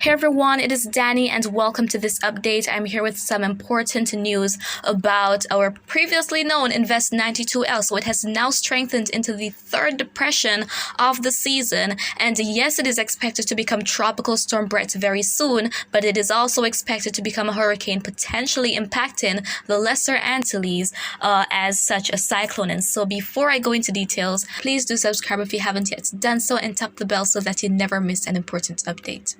Hey everyone, it is Dani and welcome to this update. I'm here with some important news about our previously known Invest 92L. So it has now strengthened into the third depression of the season. And yes, it is expected to become Tropical Storm Brett very soon, but it is also expected to become a hurricane, potentially impacting the Lesser Antilles as such a cyclone. And so before I go into details, please do subscribe if you haven't yet done so and tap the bell so that you never miss an important update.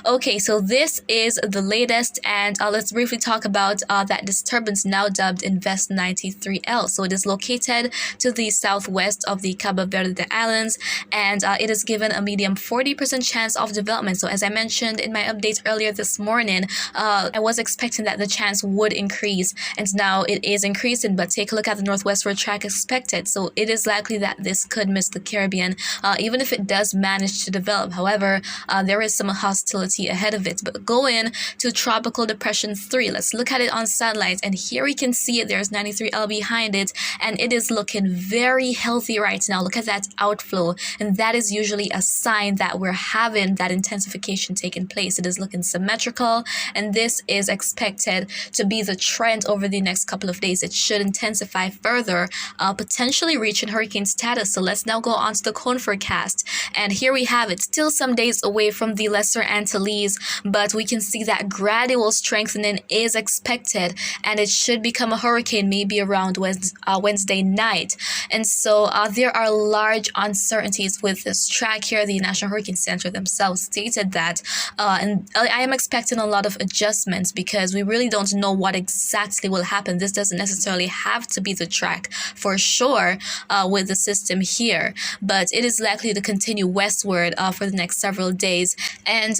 Okay, so this is the latest, and let's briefly talk about that disturbance now dubbed Invest 93L. So it is located to the southwest of the Cabo Verde Islands, and it is given a medium 40% chance of development. So as I mentioned in my update earlier this morning, I was expecting that the chance would increase, and now it is increasing, but take a look at the northwestward track expected. So it is likely that this could miss the Caribbean, even if it does manage to develop. However, there is some hostility ahead of it. But going to Tropical Depression 3, let's look at it on satellite, and here we can see it. There's 93L behind it, and it is looking very healthy right now. Look at that outflow, and that is usually a sign that we're having that intensification taking place. It is looking symmetrical, and this is expected to be the trend over the next couple of days. It should intensify further, potentially reaching hurricane status. So let's now go on to the cone forecast, and here we have it, still some days away from the Lesser Antilles, but we can see that gradual strengthening is expected, and it should become a hurricane maybe around Wednesday night. And so there are large uncertainties with this track here. The National Hurricane Center themselves stated that, and I am expecting a lot of adjustments because we really don't know what exactly will happen. This doesn't necessarily have to be the track for sure with the system here, but it is likely to continue westward for the next several days, and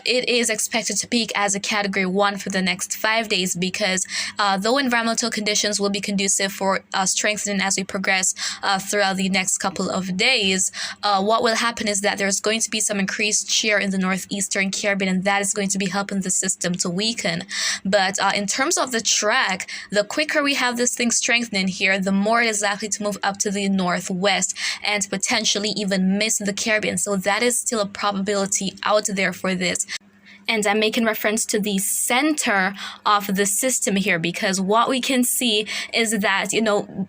it is expected to peak as a Category 1 for the next 5 days because though environmental conditions will be conducive for strengthening as we progress throughout the next couple of days, what will happen is that there's going to be some increased shear in the northeastern Caribbean, and that is going to be helping the system to weaken. But in terms of the track, the quicker we have this thing strengthening here, the more it is likely to move up to the northwest and potentially even miss the Caribbean. So that is still a probability out there for this. And I'm making reference to the center of the system here because what we can see is that,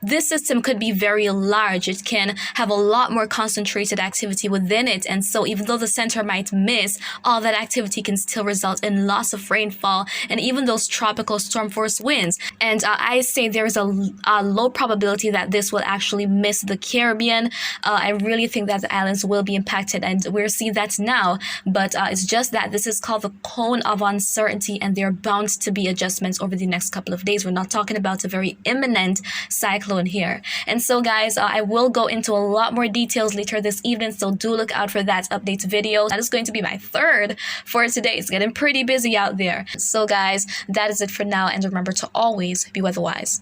this system could be very large. It can have a lot more concentrated activity within it. And so even though the center might miss, all that activity can still result in loss of rainfall and even those tropical storm force winds. And I say there's a low probability that this will actually miss the Caribbean. I really think that the islands will be impacted, and we're seeing that now. But it's just that this is called the cone of uncertainty, and there are bound to be adjustments over the next couple of days. We're not talking about a very imminent cyclone here. And so guys, I will go into a lot more details later this evening, so do look out for that update video. That is going to be my third for today. It's getting pretty busy out there. So guys, that is it for now, and remember to always be weatherwise.